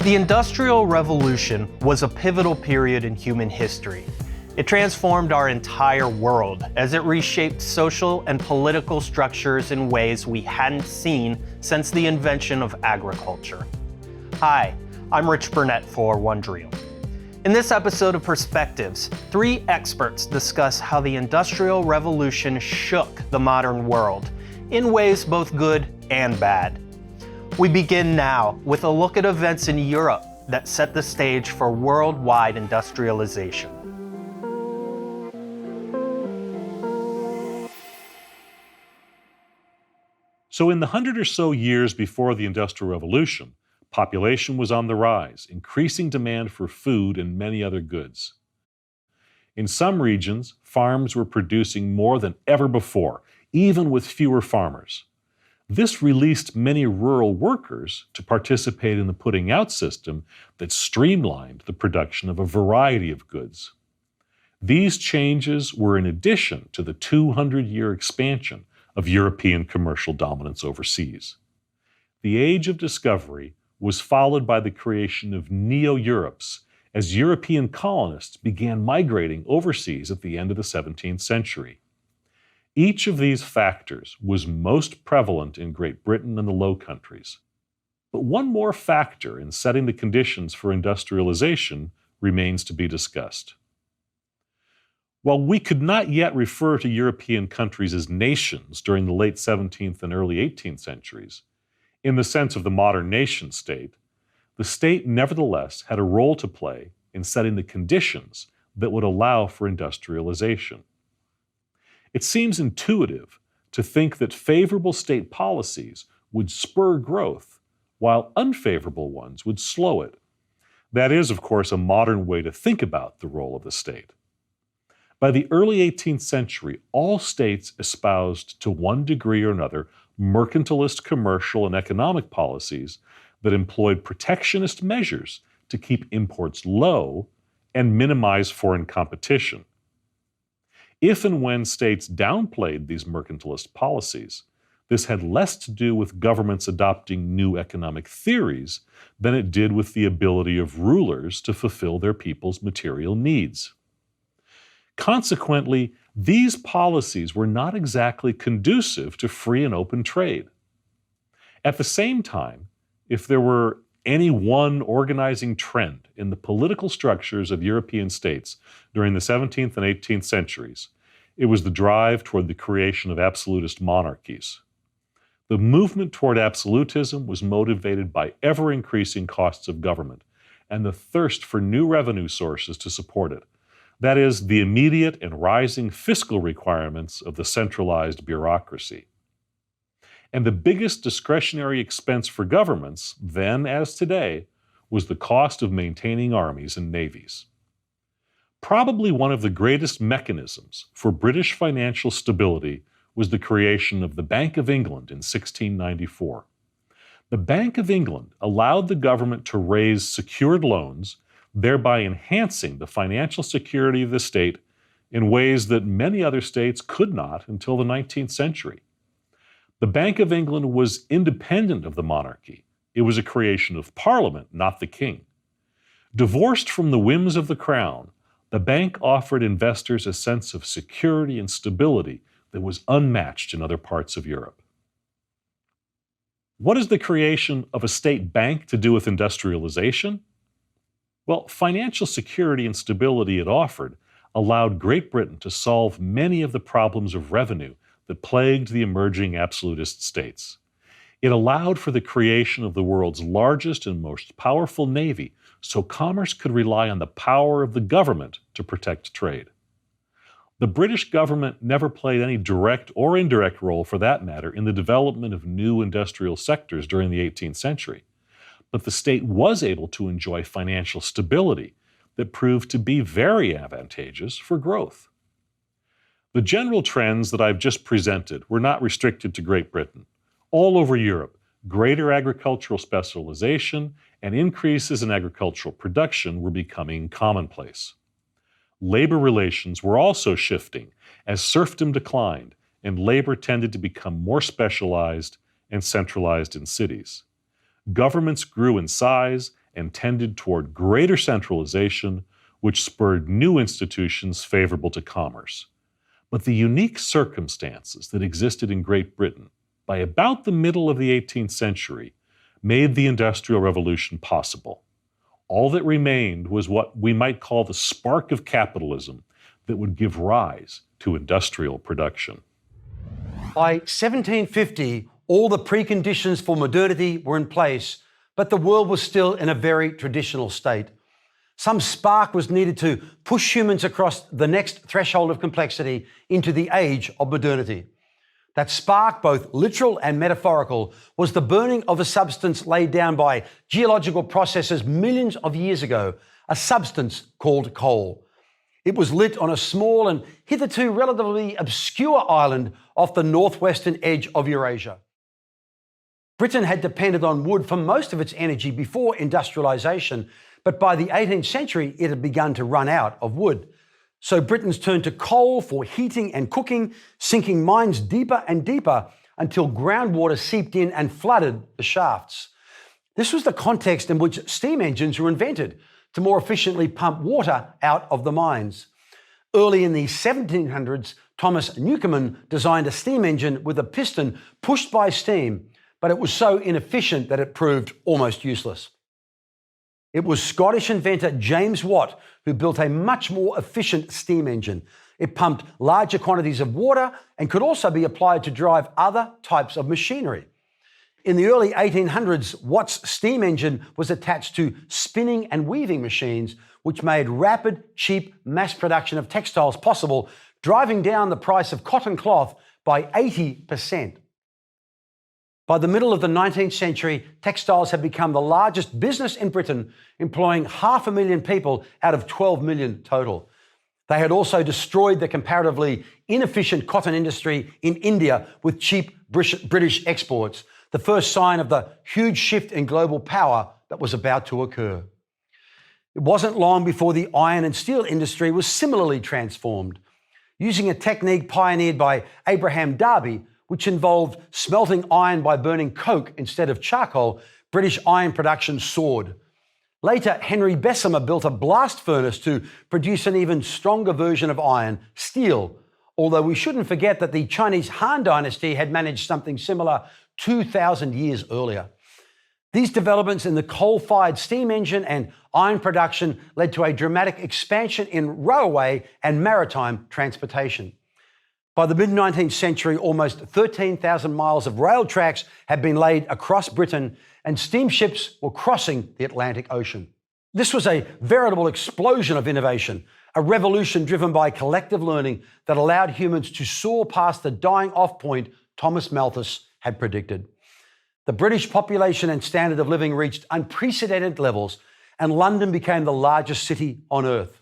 The Industrial Revolution was a pivotal period in human history. It transformed our entire world as it reshaped social and political structures in ways we hadn't seen since the invention of agriculture. Hi, I'm Rich Burnett for Wondrium. In this episode of Perspectives, 3 experts discuss how the Industrial Revolution shook the modern world in ways both good and bad. We begin now with a look at events in Europe that set the stage for worldwide industrialization. So in the 100 or so years before the Industrial Revolution, population was on the rise, increasing demand for food and many other goods. In some regions, farms were producing more than ever before, even with fewer farmers. This released many rural workers to participate in the putting out system that streamlined the production of a variety of goods. These changes were in addition to the 200-year expansion of European commercial dominance overseas. The Age of Discovery was followed by the creation of Neo-Europes as European colonists began migrating overseas at the end of the 17th century. Each of these factors was most prevalent in Great Britain and the Low Countries. But one more factor in setting the conditions for industrialization remains to be discussed. While we could not yet refer to European countries as nations during the late 17th and early 18th centuries, in the sense of the modern nation state, the state nevertheless had a role to play in setting the conditions that would allow for industrialization. It seems intuitive to think that favorable state policies would spur growth, while unfavorable ones would slow it. That is, of course, a modern way to think about the role of the state. By the early 18th century, all states espoused to one degree or another mercantilist commercial and economic policies that employed protectionist measures to keep imports low and minimize foreign competition. If and when states downplayed these mercantilist policies, this had less to do with governments adopting new economic theories than it did with the ability of rulers to fulfill their people's material needs. Consequently, these policies were not exactly conducive to free and open trade. At the same time, if there were any one organizing trend in the political structures of European states during the 17th and 18th centuries, it was the drive toward the creation of absolutist monarchies. The movement toward absolutism was motivated by ever-increasing costs of government and the thirst for new revenue sources to support it. That is, the immediate and rising fiscal requirements of the centralized bureaucracy. And the biggest discretionary expense for governments, then as today, was the cost of maintaining armies and navies. Probably one of the greatest mechanisms for British financial stability was the creation of the Bank of England in 1694. The Bank of England allowed the government to raise secured loans, thereby enhancing the financial security of the state in ways that many other states could not until the 19th century. The Bank of England was independent of the monarchy. It was a creation of Parliament, not the king. Divorced from the whims of the crown, the bank offered investors a sense of security and stability that was unmatched in other parts of Europe. What is the creation of a state bank to do with industrialization? Well, financial security and stability it offered allowed Great Britain to solve many of the problems of revenue that plagued the emerging absolutist states. It allowed for the creation of the world's largest and most powerful navy, so commerce could rely on the power of the government to protect trade. The British government never played any direct or indirect role, for that matter, in the development of new industrial sectors during the 18th century. But the state was able to enjoy financial stability that proved to be very advantageous for growth. The general trends that I've just presented were not restricted to Great Britain. All over Europe, greater agricultural specialization and increases in agricultural production were becoming commonplace. Labor relations were also shifting as serfdom declined and labor tended to become more specialized and centralized in cities. Governments grew in size and tended toward greater centralization, which spurred new institutions favorable to commerce. But the unique circumstances that existed in Great Britain by about the middle of the 18th century made the Industrial Revolution possible. All that remained was what we might call the spark of capitalism that would give rise to industrial production. By 1750, all the preconditions for modernity were in place, but the world was still in a very traditional state. Some spark was needed to push humans across the next threshold of complexity into the age of modernity. That spark, both literal and metaphorical, was the burning of a substance laid down by geological processes millions of years ago, a substance called coal. It was lit on a small and hitherto relatively obscure island off the northwestern edge of Eurasia. Britain had depended on wood for most of its energy before industrialization, but by the 18th century, it had begun to run out of wood. So Britons turned to coal for heating and cooking, sinking mines deeper and deeper until groundwater seeped in and flooded the shafts. This was the context in which steam engines were invented to more efficiently pump water out of the mines. Early in the 1700s, Thomas Newcomen designed a steam engine with a piston pushed by steam, but it was so inefficient that it proved almost useless. It was Scottish inventor James Watt who built a much more efficient steam engine. It pumped larger quantities of water and could also be applied to drive other types of machinery. In the early 1800s, Watt's steam engine was attached to spinning and weaving machines, which made rapid, cheap mass production of textiles possible, driving down the price of cotton cloth by 80%. By the middle of the 19th century, textiles had become the largest business in Britain, employing 500,000 people out of 12 million total. They had also destroyed the comparatively inefficient cotton industry in India with cheap British exports, the first sign of the huge shift in global power that was about to occur. It wasn't long before the iron and steel industry was similarly transformed. Using a technique pioneered by Abraham Darby, which involved smelting iron by burning coke instead of charcoal, British iron production soared. Later, Henry Bessemer built a blast furnace to produce an even stronger version of iron, steel, although we shouldn't forget that the Chinese Han Dynasty had managed something similar 2,000 years earlier. These developments in the coal-fired steam engine and iron production led to a dramatic expansion in railway and maritime transportation. By the mid-19th century, almost 13,000 miles of rail tracks had been laid across Britain, and steamships were crossing the Atlantic Ocean. This was a veritable explosion of innovation, a revolution driven by collective learning that allowed humans to soar past the dying-off point Thomas Malthus had predicted. The British population and standard of living reached unprecedented levels, and London became the largest city on earth.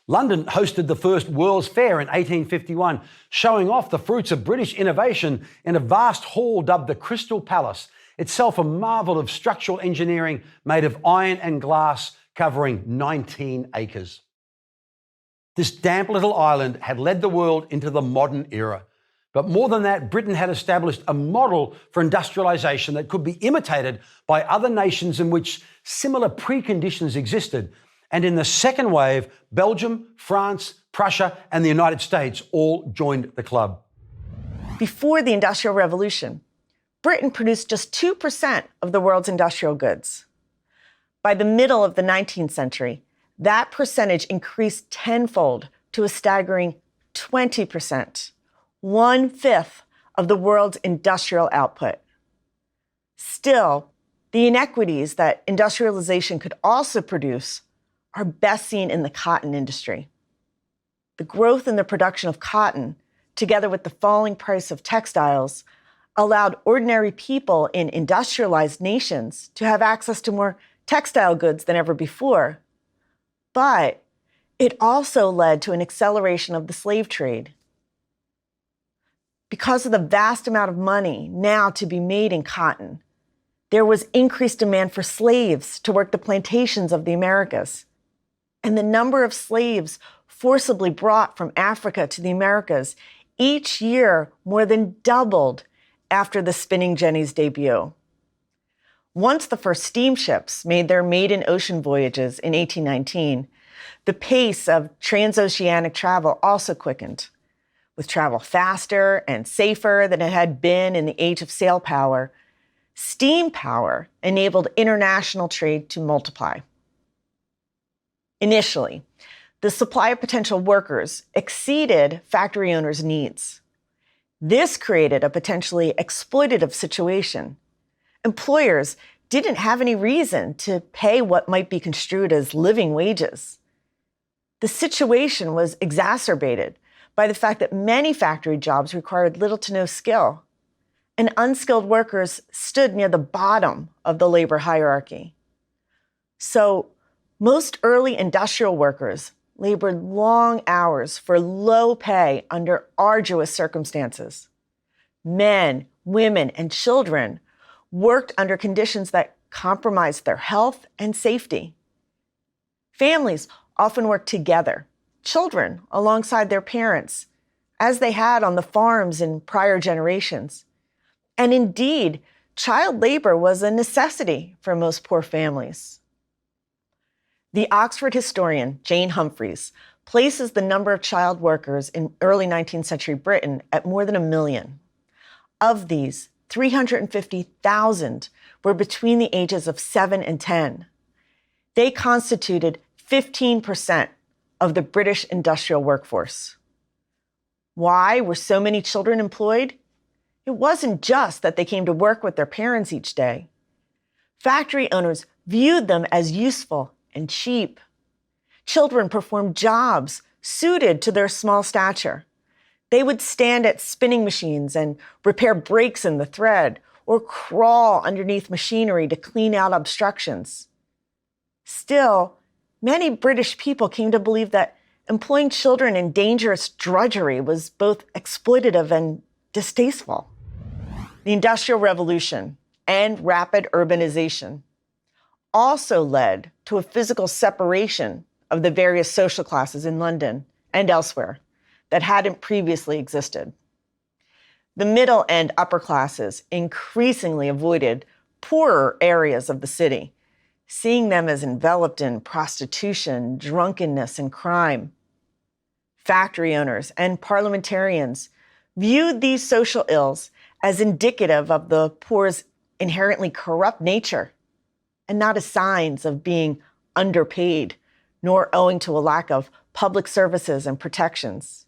London hosted the first World's Fair in 1851, showing off the fruits of British innovation in a vast hall dubbed the Crystal Palace, itself a marvel of structural engineering made of iron and glass covering 19 acres. This damp little island had led the world into the modern era. But more than that, Britain had established a model for industrialization that could be imitated by other nations in which similar preconditions existed. And in the second wave, Belgium, France, Prussia, and the United States all joined the club. Before the Industrial Revolution, Britain produced just 2% of the world's industrial goods. By the middle of the 19th century, that percentage increased tenfold to a staggering 20%, 1/5 of the world's industrial output. Still, the inequities that industrialization could also produce are best seen in the cotton industry. The growth in the production of cotton, together with the falling price of textiles, allowed ordinary people in industrialized nations to have access to more textile goods than ever before. But it also led to an acceleration of the slave trade. Because of the vast amount of money now to be made in cotton, there was increased demand for slaves to work the plantations of the Americas. And the number of slaves forcibly brought from Africa to the Americas each year more than doubled after the spinning jenny's debut. Once the first steamships made their maiden ocean voyages in 1819, the pace of transoceanic travel also quickened, with travel faster and safer than it had been in the age of sail power. Steam power enabled international trade to multiply. Initially, the supply of potential workers exceeded factory owners' needs. This created a potentially exploitative situation. Employers didn't have any reason to pay what might be construed as living wages. The situation was exacerbated by the fact that many factory jobs required little to no skill, and unskilled workers stood near the bottom of the labor hierarchy. So, most early industrial workers labored long hours for low pay under arduous circumstances. Men, women, and children worked under conditions that compromised their health and safety. Families often worked together, children alongside their parents, as they had on the farms in prior generations. And indeed, child labor was a necessity for most poor families. The Oxford historian Jane Humphreys places the number of child workers in early 19th century Britain at more than 1 million. Of these, 350,000 were between the ages of 7 and 10. They constituted 15% of the British industrial workforce. Why were so many children employed? It wasn't just that they came to work with their parents each day. Factory owners viewed them as useful and cheap. Children performed jobs suited to their small stature. They would stand at spinning machines and repair breaks in the thread, or crawl underneath machinery to clean out obstructions. Still, many British people came to believe that employing children in dangerous drudgery was both exploitative and distasteful. The Industrial Revolution and rapid urbanization also led to a physical separation of the various social classes in London and elsewhere that hadn't previously existed. The middle and upper classes increasingly avoided poorer areas of the city, seeing them as enveloped in prostitution, drunkenness, and crime. Factory owners and parliamentarians viewed these social ills as indicative of the poor's inherently corrupt nature, and not as signs of being underpaid, nor owing to a lack of public services and protections.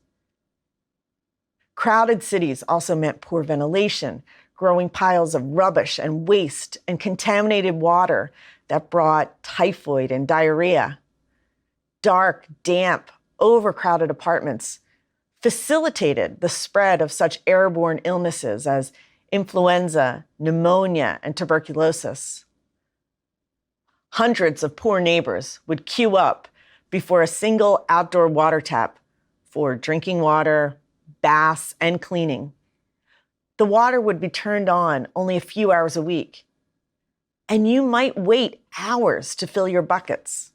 Crowded cities also meant poor ventilation, growing piles of rubbish and waste, and contaminated water that brought typhoid and diarrhea. Dark, damp, overcrowded apartments facilitated the spread of such airborne illnesses as influenza, pneumonia, and tuberculosis. Hundreds of poor neighbors would queue up before a single outdoor water tap for drinking water, baths, and cleaning. The water would be turned on only a few hours a week, and you might wait hours to fill your buckets.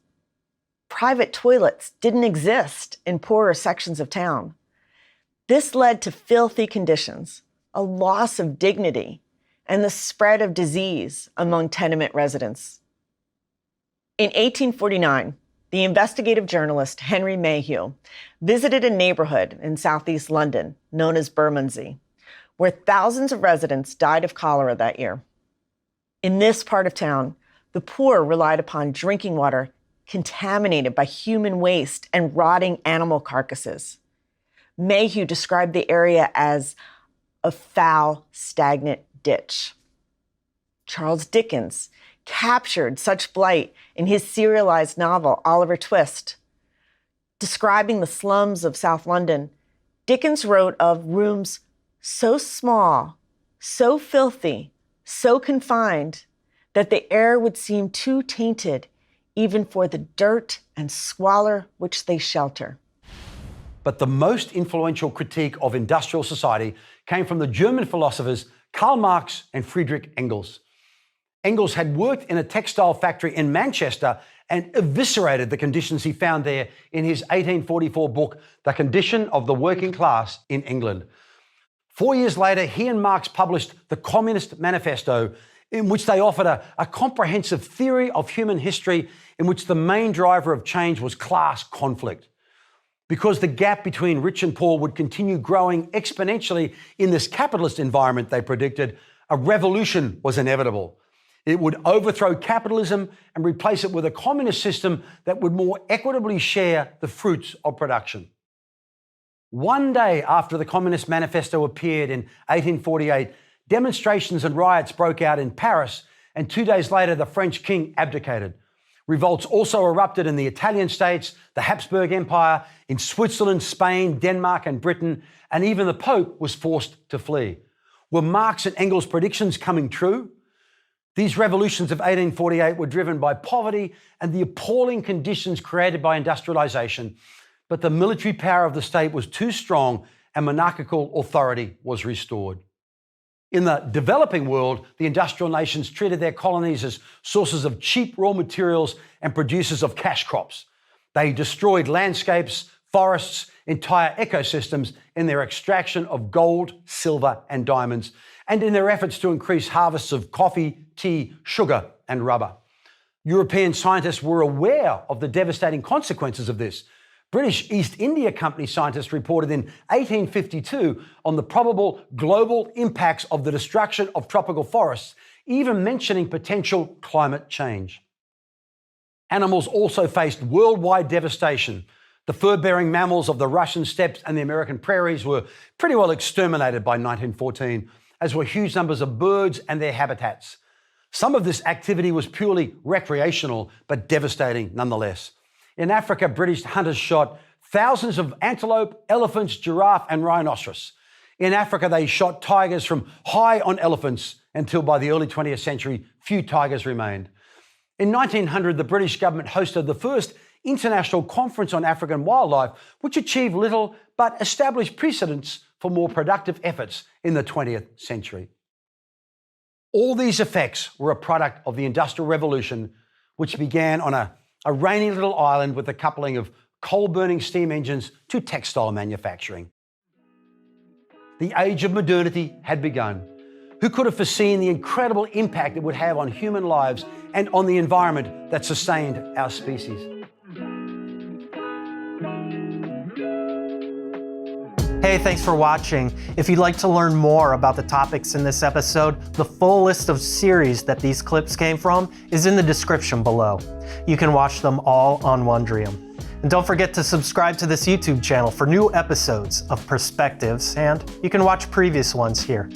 Private toilets didn't exist in poorer sections of town. This led to filthy conditions, a loss of dignity, and the spread of disease among tenement residents. In 1849, the investigative journalist Henry Mayhew visited a neighborhood in southeast London known as Bermondsey, where thousands of residents died of cholera that year. In this part of town, the poor relied upon drinking water contaminated by human waste and rotting animal carcasses. Mayhew described the area as a foul, stagnant ditch. Charles Dickens captured such blight in his serialized novel, Oliver Twist. Describing the slums of South London, Dickens wrote of rooms so small, so filthy, so confined, that the air would seem too tainted even for the dirt and squalor which they shelter. But the most influential critique of industrial society came from the German philosophers Karl Marx and Friedrich Engels. Engels had worked in a textile factory in Manchester and eviscerated the conditions he found there in his 1844 book, The Condition of the Working Class in England. 4 years later, he and Marx published the Communist Manifesto, in which they offered a comprehensive theory of human history in which the main driver of change was class conflict. Because the gap between rich and poor would continue growing exponentially in this capitalist environment, they predicted, a revolution was inevitable. It would overthrow capitalism and replace it with a communist system that would more equitably share the fruits of production. One day after the Communist Manifesto appeared in 1848, demonstrations and riots broke out in Paris, and 2 days later, the French king abdicated. Revolts also erupted in the Italian states, the Habsburg Empire, in Switzerland, Spain, Denmark, and Britain, and even the Pope was forced to flee. Were Marx and Engels' predictions coming true? These revolutions of 1848 were driven by poverty and the appalling conditions created by industrialization, but the military power of the state was too strong and monarchical authority was restored. In the developing world, the industrial nations treated their colonies as sources of cheap raw materials and producers of cash crops. They destroyed landscapes, forests, entire ecosystems in their extraction of gold, silver, and diamonds, and in their efforts to increase harvests of coffee, tea, sugar, and rubber. European scientists were aware of the devastating consequences of this. British East India Company scientists reported in 1852 on the probable global impacts of the destruction of tropical forests, even mentioning potential climate change. Animals also faced worldwide devastation. The fur-bearing mammals of the Russian steppes and the American prairies were pretty well exterminated by 1914, as were huge numbers of birds and their habitats. Some of this activity was purely recreational, but devastating nonetheless. In Africa, British hunters shot thousands of antelope, elephants, giraffe, and rhinoceros. In Africa, they shot tigers from high on elephants until by the early 20th century, few tigers remained. In 1900, the British government hosted the first international conference on African wildlife, which achieved little but established precedents for more productive efforts in the 20th century. All these effects were a product of the Industrial Revolution, which began on a rainy little island with a coupling of coal-burning steam engines to textile manufacturing. The age of modernity had begun. Who could have foreseen the incredible impact it would have on human lives and on the environment that sustained our species? Hey, thanks for watching. If you'd like to learn more about the topics in this episode, the full list of series that these clips came from is in the description below. You can watch them all on Wondrium. And don't forget to subscribe to this YouTube channel for new episodes of Perspectives, and you can watch previous ones here.